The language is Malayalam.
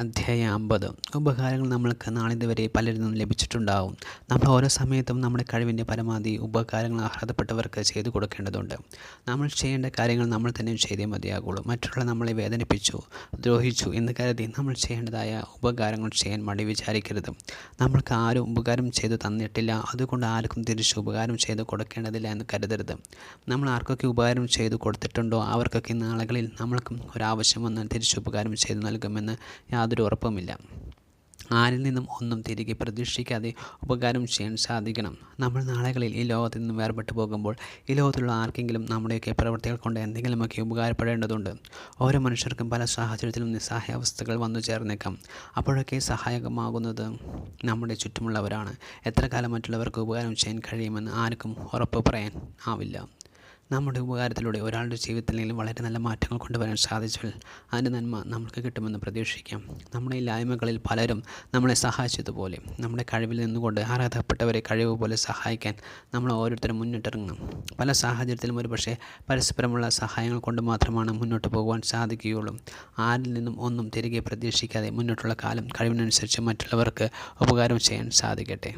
അധ്യായം 50. ഉപകാരങ്ങൾ നമ്മൾക്ക് നാളിതുവരെ പലരിൽ നിന്നും ലഭിച്ചിട്ടുണ്ടാവും. നമ്മൾ ഓരോ സമയത്തും നമ്മുടെ കഴിവിൻ്റെ പരമാവധി ഉപകാരങ്ങൾ അർഹതപ്പെട്ടവർക്ക് ചെയ്തു കൊടുക്കേണ്ടതുണ്ട്. നമ്മൾ ചെയ്യേണ്ട കാര്യങ്ങൾ നമ്മൾ തന്നെ ചെയ്തേ മതിയാകുള്ളൂ. മറ്റുള്ള നമ്മളെ വേദനിപ്പിച്ചു, ദ്രോഹിച്ചു എന്ന് കരുതി നമ്മൾ ചെയ്യേണ്ടതായ ഉപകാരങ്ങൾ ചെയ്യാൻ മടി വിചാരിക്കരുത്. നമ്മൾക്ക് ആരും ഉപകാരം ചെയ്തു തന്നിട്ടില്ല, അതുകൊണ്ട് ആർക്കും തിരിച്ച് ഉപകാരം ചെയ്തു കൊടുക്കേണ്ടതില്ല എന്ന് കരുതരുത്. നമ്മൾ ആർക്കൊക്കെ ഉപകാരം ചെയ്തു കൊടുത്തിട്ടുണ്ടോ അവർക്കൊക്കെ നാളുകളിൽ നമ്മൾക്കും ഒരാവശ്യം വന്നാൽ തിരിച്ച് ഉപകാരം ചെയ്തു നൽകുമെന്ന് യാതൊരു ഉറപ്പുമില്ല. ആരിൽ നിന്നും ഒന്നും തിരികെ പ്രതീക്ഷിക്കാതെ ഉപകാരം ചെയ്യാൻ സാധിക്കണം. നമ്മൾ നാളുകളിൽ ഈ ലോകത്തിൽ നിന്നും വേർപെട്ടു പോകുമ്പോൾ ഈ ലോകത്തിലുള്ള ആർക്കെങ്കിലും നമ്മുടെയൊക്കെ പ്രവൃത്തികൾ കൊണ്ട് എന്തെങ്കിലുമൊക്കെ ഉപകാരപ്പെടേണ്ടതുണ്ട്. ഓരോ മനുഷ്യർക്കും പല സാഹചര്യത്തിലും നിസ്സഹായാവസ്ഥകൾ വന്നു ചേർന്നേക്കാം. അപ്പോഴൊക്കെ സഹായകമാകുന്നത് നമ്മുടെ ചുറ്റുമുള്ളവരാണ്. എത്ര കാലം മറ്റുള്ളവർക്ക് ഉപകാരം ചെയ്യാൻ കഴിയുമെന്ന് ആർക്കും ഉറപ്പ് പറയാൻ ആവില്ല. നമ്മുടെ ഉപകാരത്തിലൂടെ ഒരാളുടെ ജീവിതത്തിലെങ്കിലും വളരെ നല്ല മാറ്റങ്ങൾ കൊണ്ടുവരാൻ സാധിച്ചാൽ അതിൻ്റെ നന്മ നമുക്ക് കിട്ടുമെന്ന് പ്രതീക്ഷിക്കാം. നമ്മുടെ ഇല്ലായ്മകളിൽ പലരും നമ്മളെ സഹായിച്ചതുപോലെ നമ്മുടെ കഴിവിൽ നിന്നുകൊണ്ട് അർഹതപ്പെട്ടവരെ കഴിവ് പോലെ സഹായിക്കാൻ നമ്മൾ ഓരോരുത്തരും മുന്നിട്ടിറങ്ങണം. പല സാഹചര്യത്തിലും ഒരുപക്ഷെ പരസ്പരമുള്ള സഹായങ്ങൾ കൊണ്ട് മാത്രമാണ് മുന്നോട്ട് പോകുവാൻ സാധിക്കുകയുള്ളൂ. ആരിൽ നിന്നും ഒന്നും തിരികെ പ്രതീക്ഷിക്കാതെ മുന്നോട്ടുള്ള കാലം കഴിവിനനുസരിച്ച് മറ്റുള്ളവർക്ക് ഉപകാരം ചെയ്യാൻ സാധിക്കട്ടെ.